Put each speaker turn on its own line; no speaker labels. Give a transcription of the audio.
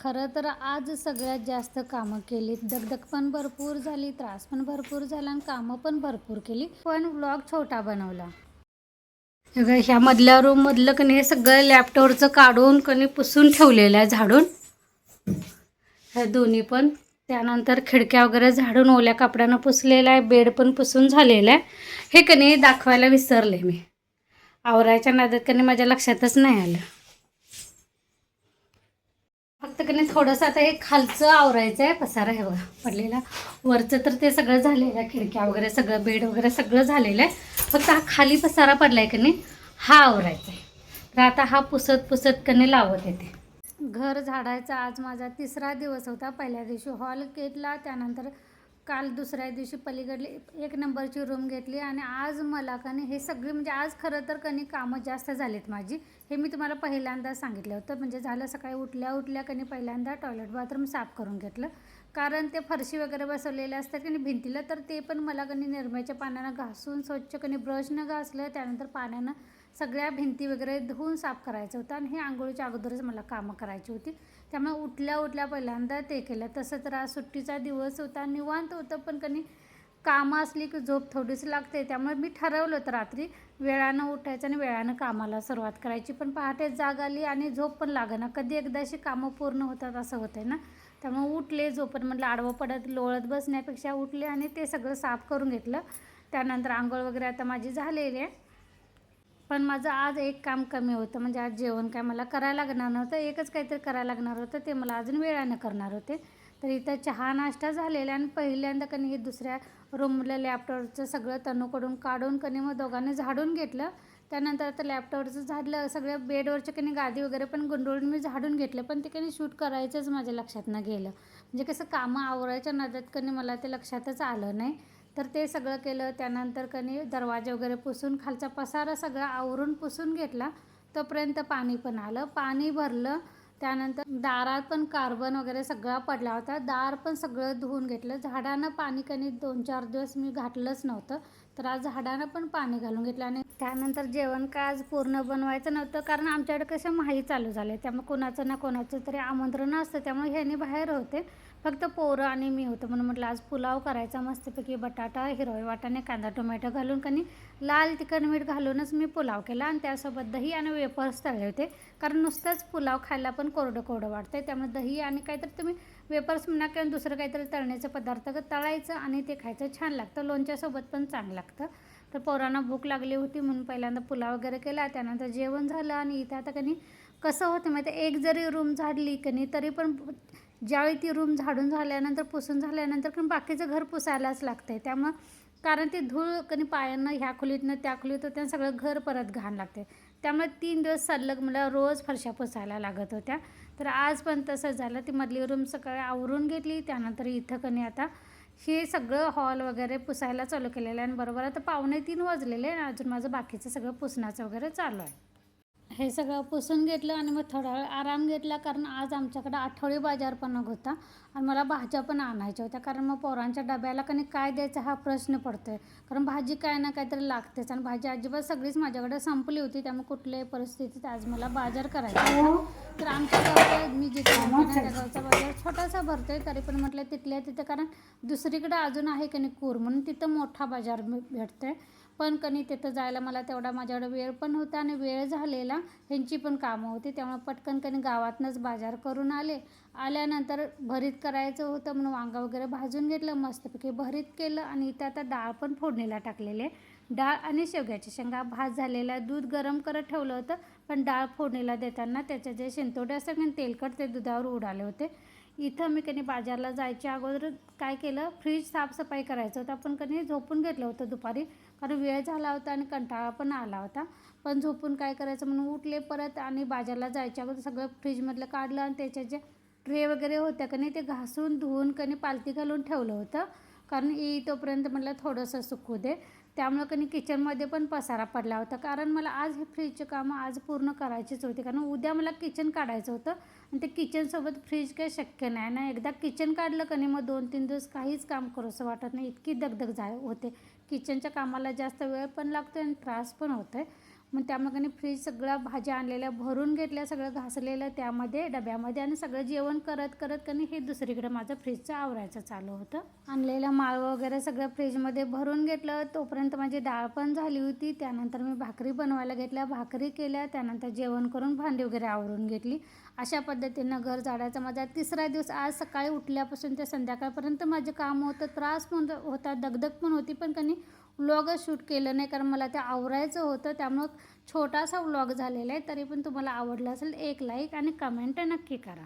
खरं तर आज सगळ्यात जास्त कामं केली. दगदग पण भरपूर झाली, त्रास पण भरपूर झाला आणि कामं पण भरपूर केली. पण व्लॉग छोटा बनवला. ह्या मधल्या रूम मधलं कणी हे सगळं लॅपटॉपचं काढून कणी पुसून ठेवलेलं आहे झाडून. ह्या दोन्ही पण. त्यानंतर खिडक्या वगैरे झाडून ओल्या कपड्यानं पुसलेला आहे. बेड पण पुसून झालेला आहे. हे कणी दाखवायला विसरले मी. आवरायच्या नादात कणी माझ्या लक्षातच नाही आलं. फक्त कधी थोडंसं आता हे खालचं आवरायचं आहे. पसारा हे बघा पडलेला. वरचं तर ते सगळं झालेलं आहे. खिडक्या वगैरे सगळं, बेड वगैरे सगळं झालेलं आहे. फक्त हा खाली पसारा पडलाय की नाही, हा आवरायचा आहे. तर आता हा पुसत पुसत कणी लावत येते. घर झाडायचा आज माझा 3रा दिवस होता. पहिल्या दिवशी हॉल घेतला, त्यानंतर काल दुसऱ्या दिवशी पलीकडली 1 नंबरची रूम घेतली आणि आज मला कणी हे सगळी म्हणजे आज खरं तर कणी कामं जास्त झालीत माझी. हे मी तुम्हाला पहिल्यांदा सांगितलं होतं. म्हणजे झालं सकाळी उठल्या कणी पहिल्यांदा टॉयलेट बाथरूम साफ करून घेतलं. कारण ते फरशी वगैरे बसवलेले असतात की नाही भिंतीला, तर ते पण मला कणी निरम्याच्या पाण्यानं घासून स्वच्छ कणी ब्रशनं घासलं. त्यानंतर पाण्यानं सगळ्या भिंती वगैरे धुवून साफ करायचं होतं आणि हे आंघोळीच्या अगोदरच मला कामं करायची होती. त्यामुळे उठल्या पहिल्यांदा ते केलं. तसं तर आज सुट्टीचा दिवस होता, निवांत होतं. पण कणी कामं असली की झोप थोडीशी लागते. त्यामुळे मी ठरवलं होतं रात्री वेळानं उठायचं आणि वेळानं कामाला सुरुवात करायची. पण पहाटे जाग आली आणि झोप पण लागेना. कधी एकदाशी कामं पूर्ण होतात असं होतं ना. त्यामुळे उठले, झोपत म्हटलं आडवं पडत लोळत बसण्यापेक्षा उठले आणि ते सगळं साफ करून घेतलं. त्यानंतर आंघोळ वगैरे आता माझी झालेली आहे. पण माझं आज एक काम कमी होतं. म्हणजे आज जेवण काय मला करायला लागणार नव्हतं. एकच काहीतरी करायला लागणार होतं, ते मला अजून वेळानं करणार होते. तर इथं चहा नाश्ता झालेला आणि पहिल्यांदा कणी हे दुसऱ्या रूमला लॅपटॉपचं सगळं तणूकडून काढून कणी मग दोघांनी झाडून घेतलं. त्यानंतर आता लॅपटॉपचं झाडलं, सगळं बेडवरच्या कणी गादी वगैरे पण गुंडळून मी झाडून घेतलं. पण ते कणी शूट करायचंच माझ्या लक्षात न गेलं. म्हणजे कसं कामं आवरायच्या नादात कणी मला ते लक्षातच आलं नाही. तर ते सगळं केलं. त्यानंतर कणी दरवाजे वगैरे पुसून खालचा पसारा सगळा आवरून पुसून घेतला. तोपर्यंत पाणी पण आलं, पाणी भरलं. त्यानंतर दारात पण कार्बन वगैरे सगळा पडला होता, दार पण सगळं धुवून घेतलं. झाडांना पाणी कणी 2-4 दिवस मी घातलंच नव्हतं, तर आज झाडांना पण पाणी घालून घेतलं. आणि त्यानंतर जेवण काय आज पूर्ण बनवायचं नव्हतं, कारण आमच्याकडे कसं माही चालू झाले. त्यामुळे कोणाचं ना कोणाचं तरी आमंत्रण असतं. त्यामुळे ह्यानी बाहेर होते, फक्त पोरं आणि मी होतं. म्हणून म्हटलं आज पुलाव करायचा मस्तपैकी. बटाटा, हिरवे वाटाणे, कांदा टोमॅटो घालून कणी लाल तिखट मीठ घालूनच मी पुलाव केला. आणि त्यासोबत दही आणि वेफर्स तळले होते, कारण नुसतंच पुलाव खायला पण कोरडं कोरडं वाटतंय. त्यामुळे दही आणि काहीतरी तुम्ही वेफर्स म्हणा किंवा दुसरं काहीतरी तळण्याचे पदार्थ तळायचं आणि ते खायचं, छान लागतं. लोणच्यासोबत पण चांगलं लागतं. तर पोरांना भूक लागली होती म्हणून पहिल्यांदा पुलाव वगैरे केला. त्यानंतर जेवण झालं. आणि इथं आता कणी कसं होतं माहिती आहे, एक जरी रूम झाडली कणी तरी पण ज्यावेळी ती रूम झाडून झाल्यानंतर पुसून झाल्यानंतर पण बाकीचं घर पुसायलाच लागतं आहे. त्यामुळं कारण ते धूळ कणी पायांना ह्या खोलीतनं त्या खोलीत होत्या, सगळं घर परत घाण लागते. त्यामुळे 3 दिवस सलग मला रोज फरशा पुसायला लागत होत्या. तर आज पण तसं झालं. ती मधली रूम सकाळी आवरून घेतली. त्यानंतर इथं कणी आता हे सगळं हॉल वगैरे पुसायला चालू केलेलं आहे. आणि बरोबर आता 2:45 वाजलेले आणि अजून माझं बाकीचं सगळं पुसण्याचं वगैरे चालू आहे. हे सगळं पुसून घेतलं आणि मग थोडा वेळ आराम घेतला, कारण आज आमच्याकडं आठवडी बाजार पण होता आणि मला भाज्या पण आणायच्या होत्या. कारण मग पोरांच्या डब्याला कणी काय द्यायचं हा प्रश्न पडतो आहे, कारण भाजी काय ना काहीतरी लागतेच. आणि भाजी अजिबात सगळीच माझ्याकडे संपली होती. त्यामुळे कुठल्याही परिस्थितीत आज मला बाजार करायचा होता. तर आमच्या गावचा मी जिथे राहते त्या गावचा बाजार छोटासा भरतोय, तरी पण म्हटलं तिथल्या तिथं, कारण दुसरीकडे अजून आहे कणी कूर म्हणून तिथं मोठा बाजार भेटतोय. पण कणी तिथं जायला मला तेवढा माझ्याकडे वेळ पण होता आणि वेळ झालेला, ह्यांची पण कामं होती. त्यामुळे पटकन कणी गावातनंच बाजार करून आल्यानंतर भरीत करायचं होतं म्हणून वांगा वगैरे भाजून घेतलं, मस्तपैकी भरीत केलं. आणि इथं आता डाळ पण फोडणीला टाकलेले. डाळ आणि शेवग्याच्या शेंगा भात झालेला, दूध गरम करत ठेवलं होतं. पण डाळ फोडणीला देताना त्याचे जे शेंतोडे असतात आणि तेलकट ते दुधावर उडाले होते. इथं मी कधी बाजारला जायच्या अगोदर काय केलं, फ्रीज साफसफाई करायचं होतं. पण कधी झोपून घेतलं होतं दुपारी, कारण वेळ झाला होता आणि कंटाळा पण आला होता. पण झोपून काय करायचं म्हणून उठले परत आणि बाजारला जायच्या अगोदर सगळं फ्रीजमधलं काढलं आणि त्याच्या जे ट्रे वगैरे होत्या कणी ते घासून धुवून कणी पालती घालून ठेवलं होतं. कारण तोपर्यंत म्हटलं थोडंसं सुकू दे. त्यामुळं कणी किचनमध्ये पण पसारा पडला होता, कारण मला आज हे फ्रीजचे कामं आज पूर्ण करायचीच होती. कारण उद्या मला किचन काढायचं होतं आणि ते किचनसोबत फ्रीज काही शक्य नाही ना. एकदा किचन काढलं कणी मग 2-3 दिवस काहीच काम करूसं वाटत नाही, इतकी दगदग होते. किचनच्या कामाला जास्त वेळ पण लागतो आणि त्रास पण होतो आहे. मग त्यामुळे फ्रीज सगळ्या भाज्या आणलेल्या भरून घेतल्या, सगळं घासलेलं त्यामध्ये डब्यामध्ये आणि सगळं जेवण करत करत कनी हे दुसरीकडे माझं फ्रीजचं आवरायचं चालू होतं. आणलेलं माळवं वगैरे सगळं फ्रीजमध्ये भरून घेतलं. तोपर्यंत माझी डाळ पण झाली होती. त्यानंतर मी भाकरी बनवायला घेतल्या, भाकरी केल्या, त्यानंतर जेवण करून भांडी वगैरे आवरून घेतली. अशा पद्धतीनं घर झाडायचा माझा 3रा दिवस. आज सकाळी उठल्यापासून ते संध्याकाळपर्यंत माझे काम होतं, त्रास पण होता, दगदग पण होती, पण कनी व्लॉगच शूट केलं नाही कारण मला ते आवरायचं होतं. त्यामुळं छोटासा व्लॉग झालेला आहे. तरी पण तुम्हाला आवडला असेल एक लाईक आणि कमेंट नक्की करा.